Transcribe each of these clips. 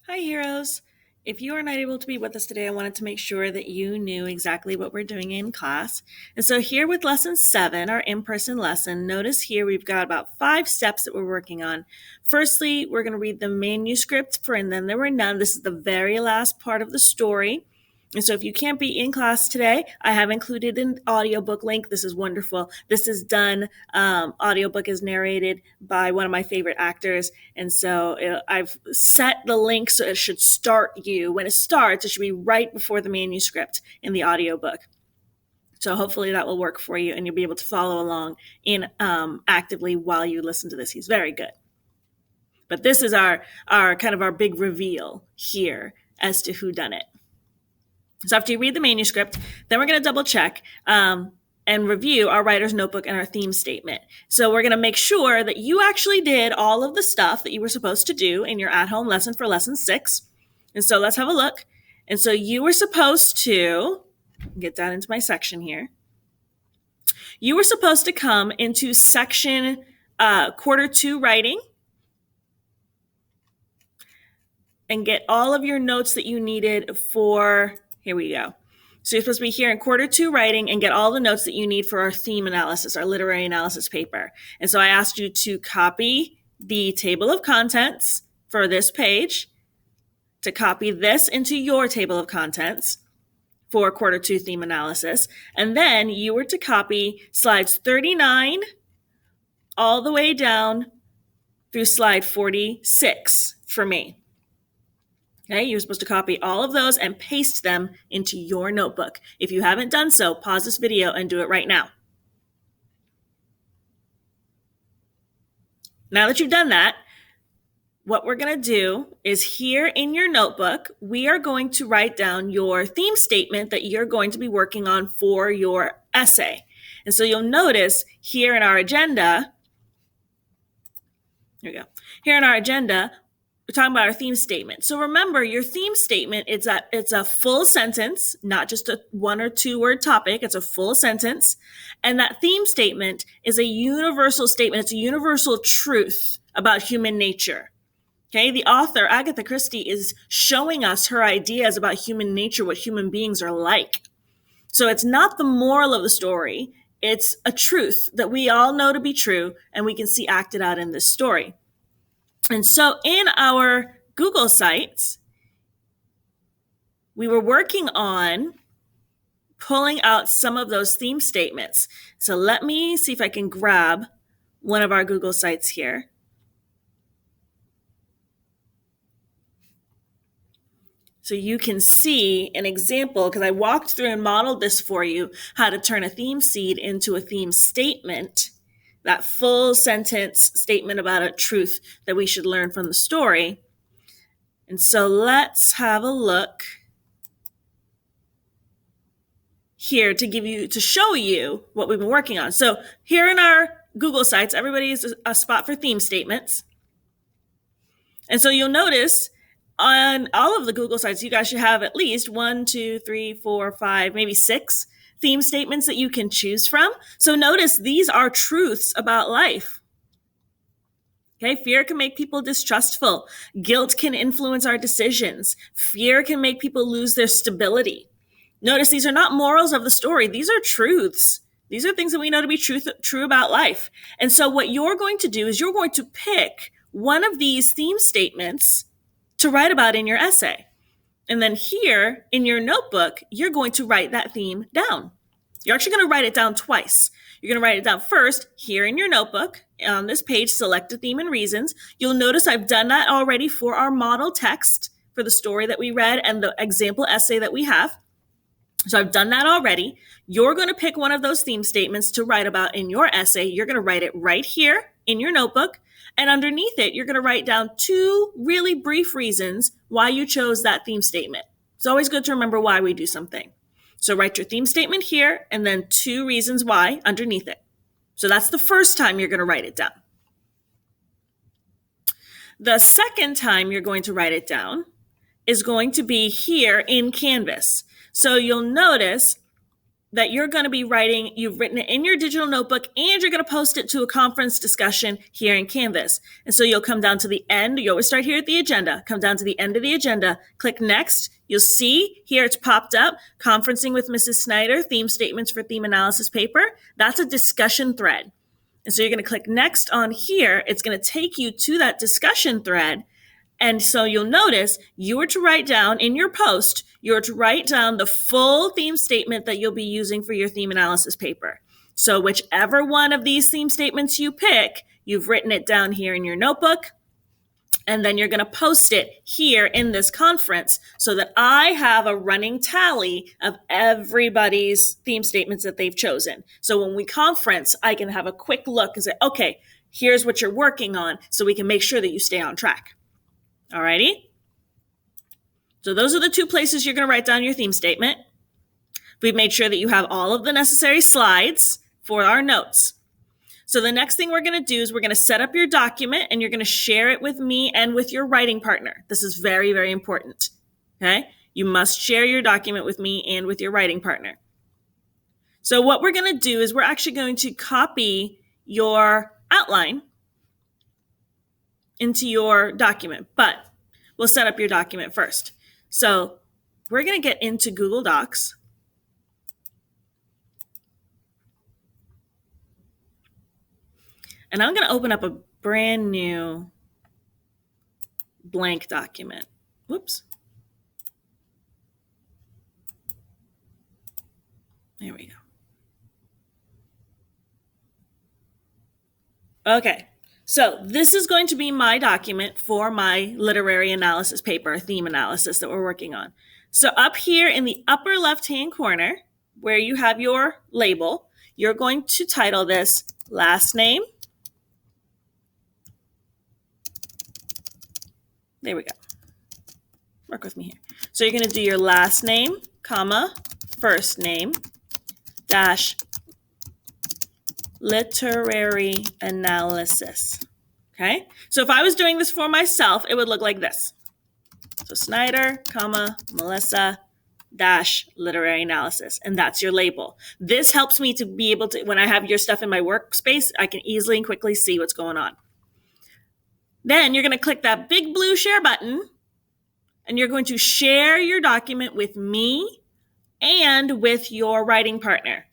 Hi, heroes. If you are not able to be with us today, I wanted to make sure that you knew exactly what we're doing in class. And so, here with lesson 7, our in person lesson, notice here we've got about 5 steps that we're working on. Firstly, we're going to read the manuscript for And Then There Were None. This is the very last part of the story. And so if you can't be in class today, I have included an audiobook link. This is wonderful. This is done. Audiobook is narrated by one of my favorite actors. And so I've set the link so it should start you. When it starts, it should be right before the manuscript in the audiobook. So hopefully that will work for you and you'll be able to follow along in actively while you listen to this. He's very good. But this is our kind of our big reveal here as to who done it. So after you read the manuscript, then we're going to double check and review our writer's notebook and our theme statement. So we're going to make sure that you actually did all of the stuff that you were supposed to do in your at-home lesson for lesson 6. And so let's have a look. And so you were supposed to, get down into my section here. You were supposed to come into section quarter 2 writing and get all of your notes that you needed for, here we go. So you're supposed to be here in quarter 2 writing and get all the notes that you need for our theme analysis, our literary analysis paper. And so I asked you to copy the table of contents for this page, to copy this into your table of contents for quarter 2 theme analysis. And then you were to copy slides 39 all the way down through slide 46 for me. Okay, you're supposed to copy all of those and paste them into your notebook. If you haven't done so, pause this video and do it right now. Now that you've done that, what we're going to do is here in your notebook, we are going to write down your theme statement that you're going to be working on for your essay. And so you'll notice here in our agenda, here we go. Here in our agenda, we're talking about our theme statement. So remember, your theme statement, it's a full sentence, not just a 1 or 2 word topic. It's a full sentence. And that theme statement is a universal statement. It's a universal truth about human nature. Okay, the author, Agatha Christie, is showing us her ideas about human nature, what human beings are like. So it's not the moral of the story. It's a truth that we all know to be true, and we can see acted out in this story. And so in our Google Sites, we were working on pulling out some of those theme statements. So let me see if I can grab one of our Google Sites here. So you can see an example, because I walked through and modeled this for you, how to turn a theme seed into a theme statement, that full sentence statement about a truth that we should learn from the story. And so let's have a look here to show you what we've been working on. So here in our Google Sites, everybody is a spot for theme statements. And so you'll notice on all of the Google Sites, you guys should have at least 1, 2, 3, 4, 5, maybe 6 theme statements that you can choose from. So notice these are truths about life. Okay, fear can make people distrustful. Guilt can influence our decisions. Fear can make people lose their stability. Notice these are not morals of the story. These are truths. These are things that we know to be true about life. And so what you're going to do is you're going to pick one of these theme statements to write about in your essay. And then here in your notebook, you're going to write that theme down. You're actually going to write it down twice. You're going to write it down first here in your notebook. On this page, select a theme and reasons. You'll notice I've done that already for our model text for the story that we read and the example essay that we have. So I've done that already. You're going to pick one of those theme statements to write about in your essay. You're going to write it right here in your notebook. And underneath it, you're going to write down 2 really brief reasons why you chose that theme statement. It's always good to remember why we do something. So write your theme statement here and then 2 reasons why underneath it. So that's the first time you're going to write it down. The second time you're going to write it down is going to be here in Canvas. So you'll notice that you're going to be writing, you've written it in your digital notebook, and you're going to post it to a conference discussion here in Canvas. And so you'll come down to the end. You always start here at the agenda. Come down to the end of the agenda. Click next. You'll see here it's popped up, conferencing with Mrs. Snyder, theme statements for theme analysis paper. That's a discussion thread. And so you're going to click next on here. It's going to take you to that discussion thread. And so you'll notice you are to write down in your post, you're to write down the full theme statement that you'll be using for your theme analysis paper. So whichever one of these theme statements you pick, you've written it down here in your notebook, and then you're going to post it here in this conference so that I have a running tally of everybody's theme statements that they've chosen. So when we conference, I can have a quick look and say, okay, here's what you're working on so we can make sure that you stay on track. Alrighty? So those are the two places you're going to write down your theme statement. We've made sure that you have all of the necessary slides for our notes. So the next thing we're going to do is we're going to set up your document and you're going to share it with me and with your writing partner. This is very, very important. Okay? You must share your document with me and with your writing partner. So what we're going to do is we're actually going to copy your outline into your document, but we'll set up your document first. So we're going to get into Google Docs. And I'm going to open up a brand new blank document. Whoops. There we go. Okay. So this is going to be my document for my literary analysis paper, theme analysis that we're working on. So up here in the upper left-hand corner, where you have your label, you're going to title this last name. There we go. Work with me here. So you're going to do your last name, comma, first name, dash, literary analysis. Okay? So if I was doing this for myself, it would look like this. So Snyder, comma, Melissa, dash, literary analysis. And that's your label. This helps me to be able to, when I have your stuff in my workspace, I can easily and quickly see what's going on. Then you're going to click that big blue share button, and you're going to share your document with me and with your writing partner.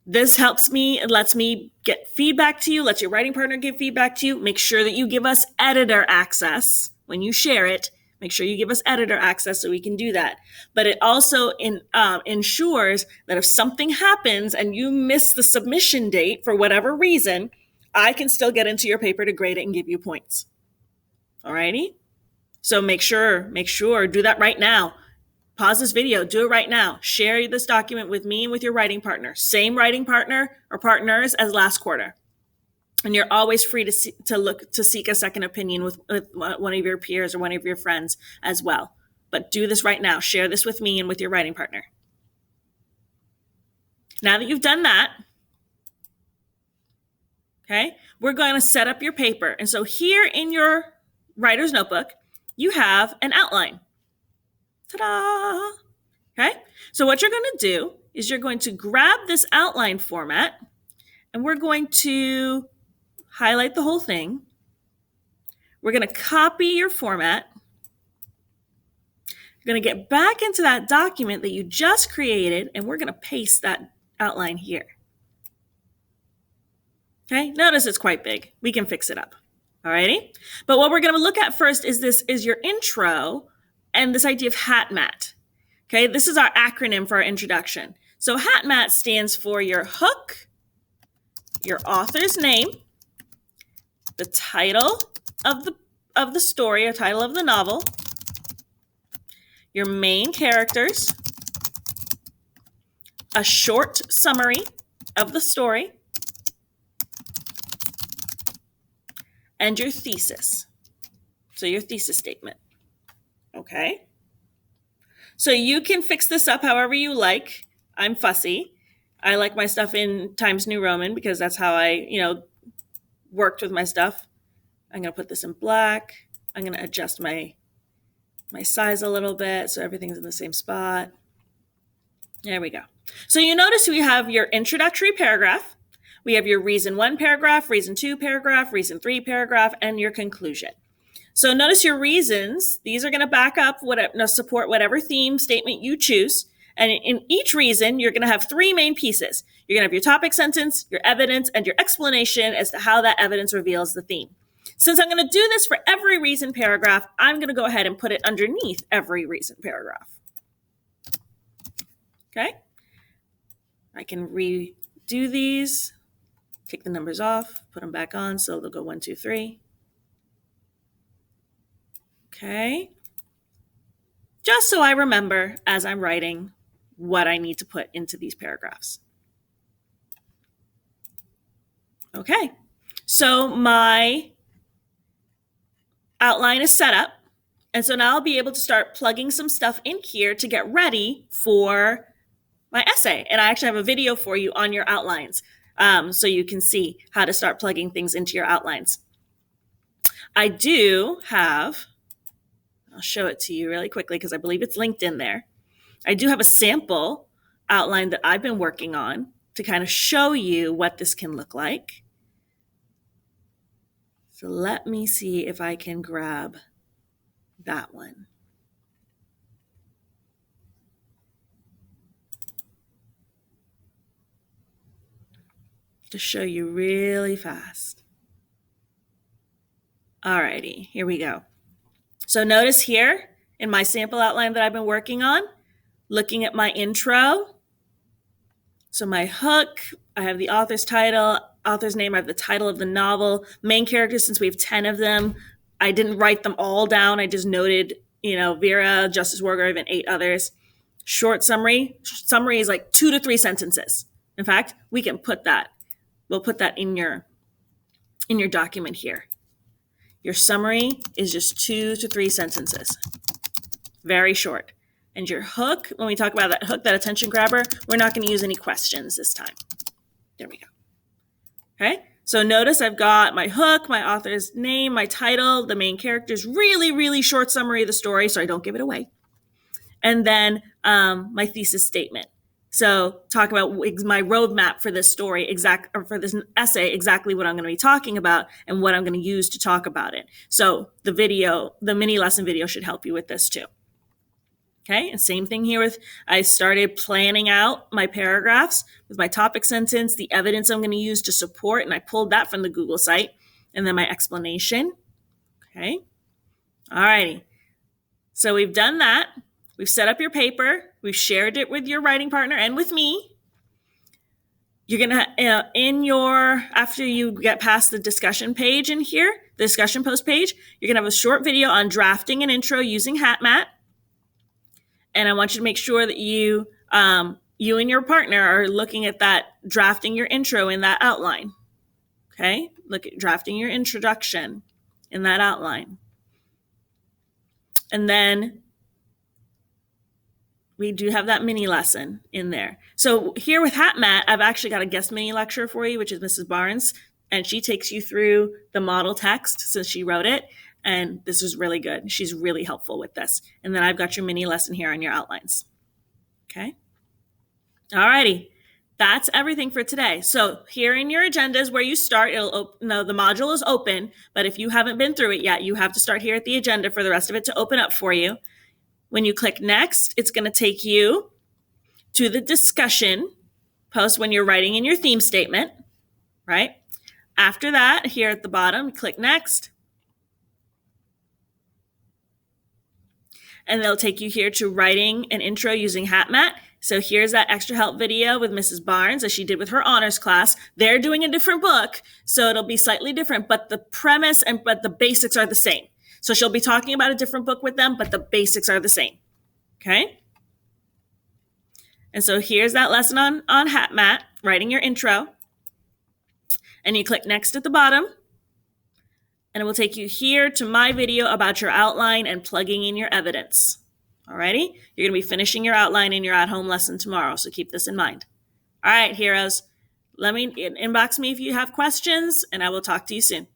This helps me and lets me get feedback to you, lets your writing partner give feedback to you. Make sure that you give us editor access when you share it. Make sure you give us editor access so we can do that. But it also ensures that if something happens and you miss the submission date for whatever reason, I can still get into your paper to grade it and give you points. Alrighty? So make sure, do that right now. Pause this video, do it right now. Share this document with me and with your writing partner. Same writing partner or partners as last quarter. And you're always free to seek a second opinion with one of your peers or one of your friends as well. But do this right now. Share this with me and with your writing partner. Now that you've done that, okay, we're going to set up your paper. And so here in your writer's notebook, you have an outline. Ta-da! Okay, so what you're going to do is you're going to grab this outline format and we're going to highlight the whole thing. We're going to copy your format. You're going to get back into that document that you just created and we're going to paste that outline here. Okay, notice it's quite big. We can fix it up. Alrighty, but what we're going to look at first is your intro and this idea of HATMAT. Okay, this is our acronym for our introduction. So HATMAT stands for your hook, your author's name, the title of the story or title of the novel, your main characters, a short summary of the story, and your thesis. So your thesis statement. Okay. So you can fix this up however you like. I'm fussy. I like my stuff in Times New Roman because that's how I, worked with my stuff. I'm going to put this in black. I'm going to adjust my size a little bit so everything's in the same spot. There we go. So you notice we have your introductory paragraph. We have your reason 1 paragraph, reason 2 paragraph, reason 3 paragraph, and your conclusion. So notice your reasons. These are going to back up, support whatever theme statement you choose. And in each reason, you're going to have 3 main pieces. You're going to have your topic sentence, your evidence, and your explanation as to how that evidence reveals the theme. Since I'm going to do this for every reason paragraph, I'm going to go ahead and put it underneath every reason paragraph. Okay? I can redo these, take the numbers off, put them back on, so they'll go 1, 2, 3. Okay? Just so I remember as I'm writing what I need to put into these paragraphs. Okay, so my outline is set up. And so now I'll be able to start plugging some stuff in here to get ready for my essay. And I actually have a video for you on your outlines, so you can see how to start plugging things into your outlines. I do have, I'll show it to you really quickly because I believe it's linked in there. I do have a sample outline that I've been working on to kind of show you what this can look like. So let me see if I can grab that one. To show you really fast. Alrighty, here we go. So notice here in my sample outline that I've been working on, looking at my intro. So my hook, I have the author's title, author's name, I have the title of the novel, main characters, since we have 10 of them. I didn't write them all down. I just noted, Vera, Justice Wargrave, and 8 others. Short summary. Summary is like 2 to 3 sentences. In fact, we can put that. We'll put that in your document here. Your summary is just 2 to 3 sentences. Very short. And your hook, when we talk about that hook, that attention grabber, we're not going to use any questions this time. There we go. Okay, so notice I've got my hook, my author's name, my title, the main characters, really, really short summary of the story, so I don't give it away. And then my thesis statement. So talk about my roadmap for this story, for this essay, exactly what I'm going to be talking about and what I'm going to use to talk about it. So the mini lesson video should help you with this too. Okay, and same thing here I started planning out my paragraphs with my topic sentence, the evidence I'm going to use to support, and I pulled that from the Google site, and then my explanation. Okay, all righty. So we've done that. We've set up your paper. We've shared it with your writing partner and with me. You're going to, after you get past the discussion page in here, the discussion post page, you're going to have a short video on drafting an intro using HatMat. And I want you to make sure that you and your partner are looking at that, drafting your intro in that outline. Okay? Look at drafting your introduction in that outline. And then we do have that mini lesson in there. So here with HatMat, I've actually got a guest mini lecture for you, which is Mrs. Barnes. And she takes you through the model text since she wrote it. And this is really good. She's really helpful with this. And then I've got your mini lesson here on your outlines. Okay. All righty. That's everything for today. So here in your agenda is where you start. The module is open, but if you haven't been through it yet, you have to start here at the agenda for the rest of it to open up for you. When you click next, it's going to take you to the discussion post when you're writing in your theme statement, right? After that, here at the bottom, click next. And they'll take you here to writing an intro using HatMat. So here's that extra help video with Mrs. Barnes, as she did with her honors class. They're doing a different book, so it'll be slightly different, but the premise but the basics are the same. So she'll be talking about a different book with them, but the basics are the same. Okay? And so here's that lesson on HatMat, writing your intro. And you click next at the bottom. And it will take you here to my video about your outline and plugging in your evidence. Alrighty? You're going to be finishing your outline in your at-home lesson tomorrow, so keep this in mind. All right, heroes. Let me inbox me if you have questions, and I will talk to you soon.